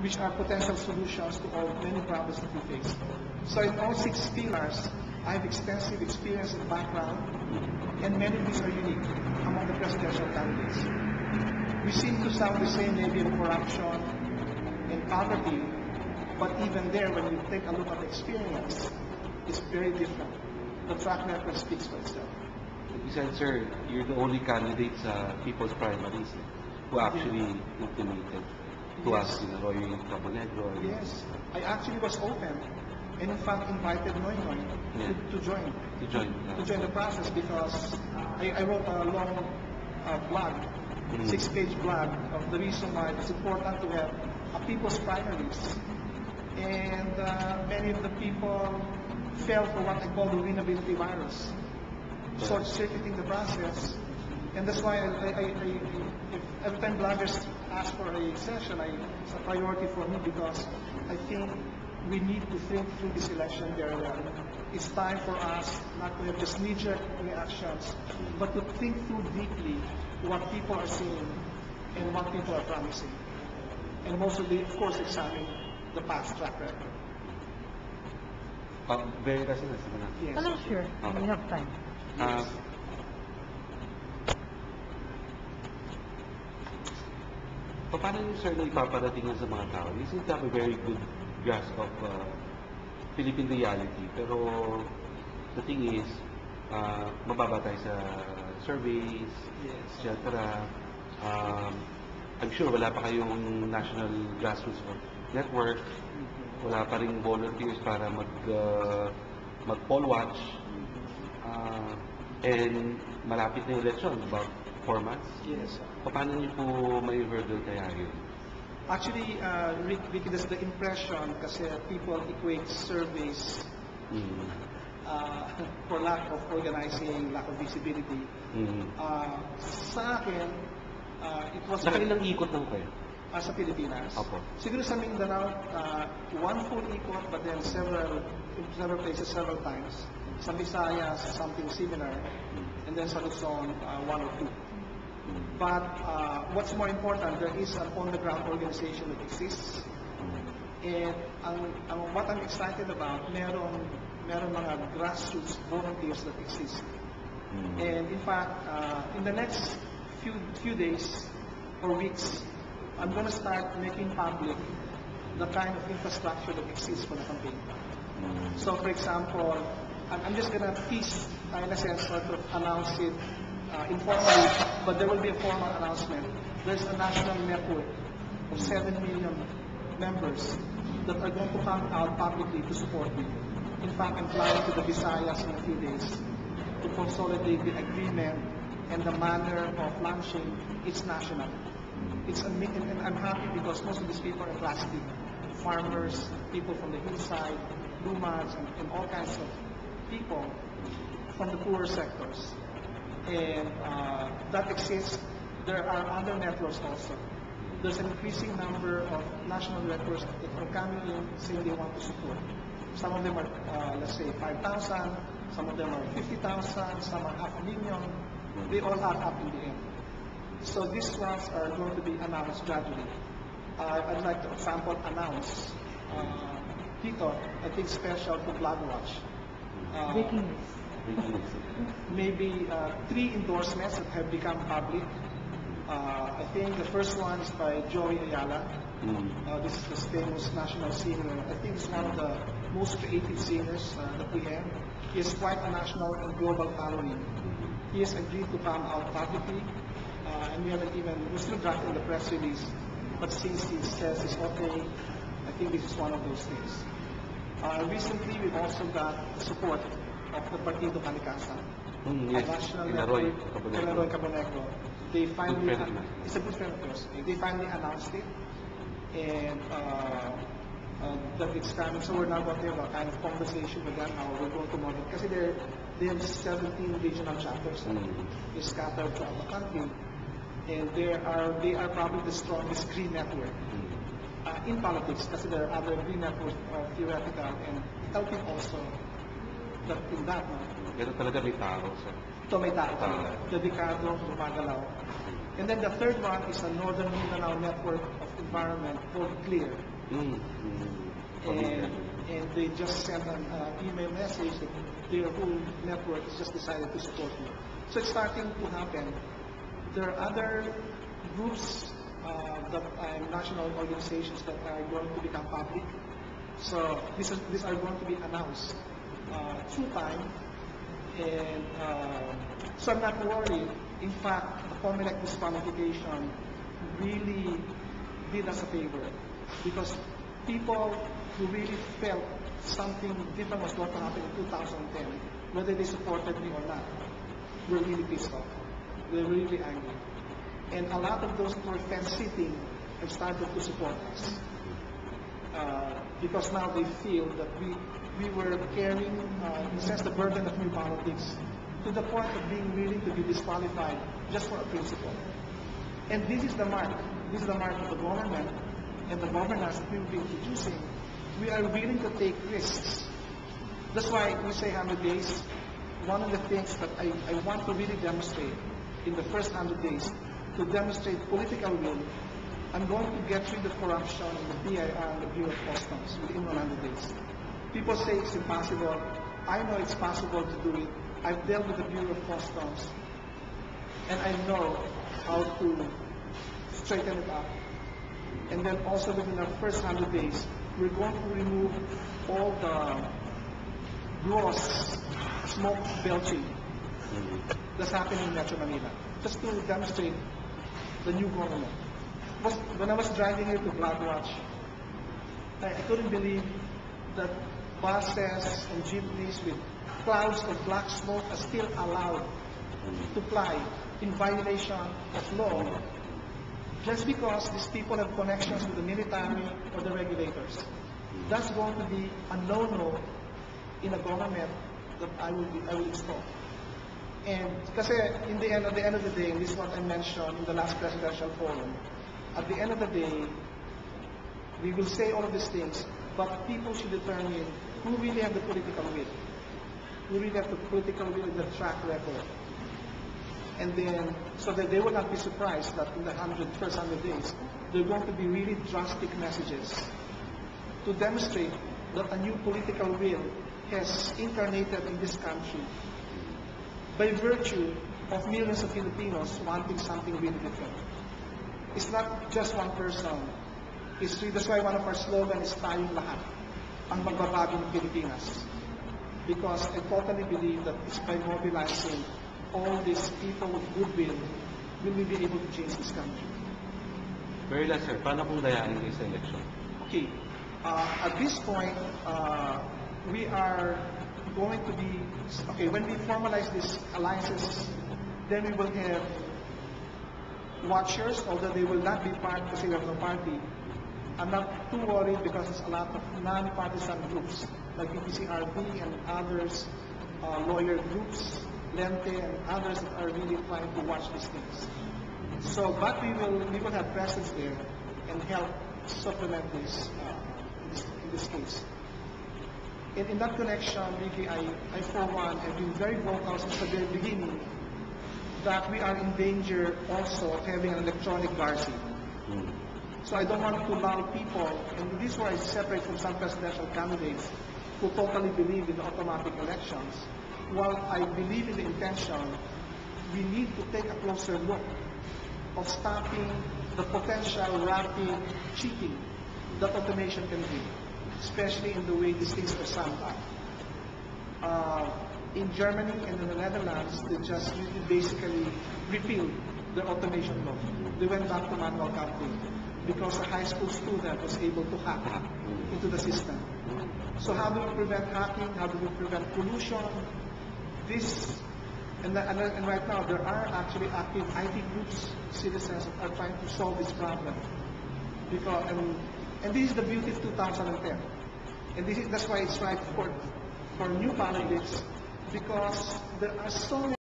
which are potential solutions to all many problems that we face. So in all 6 pillars, I have extensive experience and background, and many of these are unique among the presidential candidates. We seem to sound the same maybe in corruption and poverty, but even there, when you take a look at the experience, it's very different. The track record speaks for itself. You said, sir, you're the only candidate sa People's Primaries who actually intimated to us in Arroyo Cabonegro. Yes, I actually was open and in fact invited Noy to join the process because I wrote a long blog, 6-page blog of the reason why it's important to have a People's Primaries. And many of the people fell for what I call the winnability virus, short-circuiting the process. And that's why every time bloggers ask for a session, it's a priority for me because I think we need to think through this election very well. It's time for us not to have just knee-jerk reactions, but to think through deeply what people are saying and what people are promising. And mostly, of course, examine the past track record. Very kasi na sila. Yes. Oh, sure. Okay. We have time. Yes. Paano yung sir na ipaparating sa mga tao? You seem to have a very good grasp of Philippine reality. Pero the thing is, mababa tayo sa surveys, etc. I'm sure wala pa kayong national grassroots network. Wala pa rin volunteers para mag-poll watch. And malapit na yung election, about 4 months. Yes. Paano niyo po may hurdle kaya yun? Actually, Ricky, that's the impression kasi people equate surveys for lack of organizing, lack of visibility. Sa akin, it was... Nakailang ikot lang kayo? Sa Pilipinas. Opo. Siguro sa Mindanao, one full ikot, but then several places, several times. Sa Visayas, something similar. And then sa Luzon, 1 or 2. But what's more important, there is an on-the-ground organization that exists. And what I'm excited about, meron mga grassroots volunteers that exist. And in fact, in the next few days or weeks, I'm going to start making public the kind of infrastructure that exists for the campaign. So for example, I'm just going to tease, in a sense, sort of announce it informally, but there will be a formal announcement. There's a national network of 7 million members that are going to come out publicly to support me. In fact, I'm flying to the Visayas in a few days to consolidate the agreement and the manner of launching. It's national. And I'm happy because most of these people are Class D. Farmers, people from the hillside, lumads, and all kinds of people from the poorer sectors. And that exists. There are other networks also. There's an increasing number of national networks that are coming in saying they want to support. Some of them are, let's say, 5,000. Some of them are 50,000. Some are 500,000. They all add up in the end. So these ones are going to be announced gradually. I'd like to, for example, announce dito, I think special to Blog Watch. Breaking news. Maybe 3 endorsements that have become public. I think the first one is by Joey Ayala. This is this famous national singer. I think he's one of the most creative singers that we have. He has quite a national and global following. He has agreed to come out publicly, and we're still drafting the press release. But since he says it's okay, I think this is one of those things. Recently, we've also got the support of the Partido Kanikasa, Yes, national in network, Arroyo Cabonegro. They finally, friend of mine. it's a good friend of yours. They finally announced it, and that it's coming. So we're now going to have a kind of conversation with them how we're going to model. Because they have 17 regional chapters. They're scattered throughout the country, and they are probably the strongest green network in politics. Because there are other green networks theoretical and helping also that in that. Pero talaga may tao. Ito may tao talaga. Dedikado, gumagalaw. And then the third one is a Northern Mindanao network of environment called CLEAR. And they just sent an email message that their whole network has just decided to support me. So it's starting to happen. There are other groups national organizations that are going to become public. So these are going to be announced through time. And so I'm not worried. In fact, the COMELEC disqualification really did us a favor, because people who really felt something different was going to happen in 2010, whether they supported me or not, were really pissed off. They were really angry. And a lot of those who were fence-sitting have started to support us. Because now they feel that we were carrying, in a sense, the burden of new politics to the point of being willing to be disqualified just for a principle. And this is the mark. This is the mark of the government and the governance that we will be introducing. We are willing to take risks. That's why we say 100 days. One of the things that I want to really demonstrate in the first 100 days, to demonstrate political will, I'm going to get rid of corruption in the BIR and the Bureau of Customs within 100 days. People say it's impossible. I know it's possible to do it. I've dealt with the Bureau of Customs, and I know how to straighten it up. And then also within the first 100 days, we're going to remove all the gross smoke belching that's happening in Metro Manila, just to demonstrate the new government. When I was driving here to Bloodwatch, I couldn't believe that buses and jeepneys with clouds of black smoke are still allowed to fly in violation of law, just because these people have connections with the military or the regulators. That's going to be a no-no in a government that I will install. And kasi at the end of the day, and this is what I mentioned in the last presidential forum, at the end of the day, we will say all of these things, but people should determine who really have the political will, who really have the political will in the track record. And then, so that they will not be surprised that in the first 100 days, there are going to be really drastic messages to demonstrate that a new political will has incarnated in this country by virtue of millions of Filipinos wanting something really different. It's not just one person. That's why one of our slogans is tayong lahat, ang magbabagong Pilipinas. Because I totally believe that it's by mobilizing all these people with goodwill will we be able to change this country. Perlas, sir, paano kung dayain kayo sa election? Okay. At this point, we are going to be, okay, when we formalize these alliances, then we will have watchers, although they will not be part because they have no party. I'm not too worried because there's a lot of non-partisan groups like PPCRB and others, lawyer groups, Lente and others that are really trying to watch these things. So, but we will have presence there and help supplement this in this case. And in that connection, Ricky, I for one have been very vocal since the very beginning that we are in danger also of having an electronic Garci. So I don't want to lull people, and this is where I separate from some presidential candidates who totally believe in automatic elections. While I believe in the intention, we need to take a closer look of stopping the potential rapid cheating that automation can bring, especially in the way these things are summed up. In Germany and in the Netherlands, they just really basically repealed the automation law. They went back to manual counting because a high school student was able to hack into the system. So how do we prevent hacking? How do we prevent pollution? And right now there are actually active IT groups, citizens that are trying to solve this problem. Because and this is the beauty of 2010. And that's why it's right for new candidates, because there are so many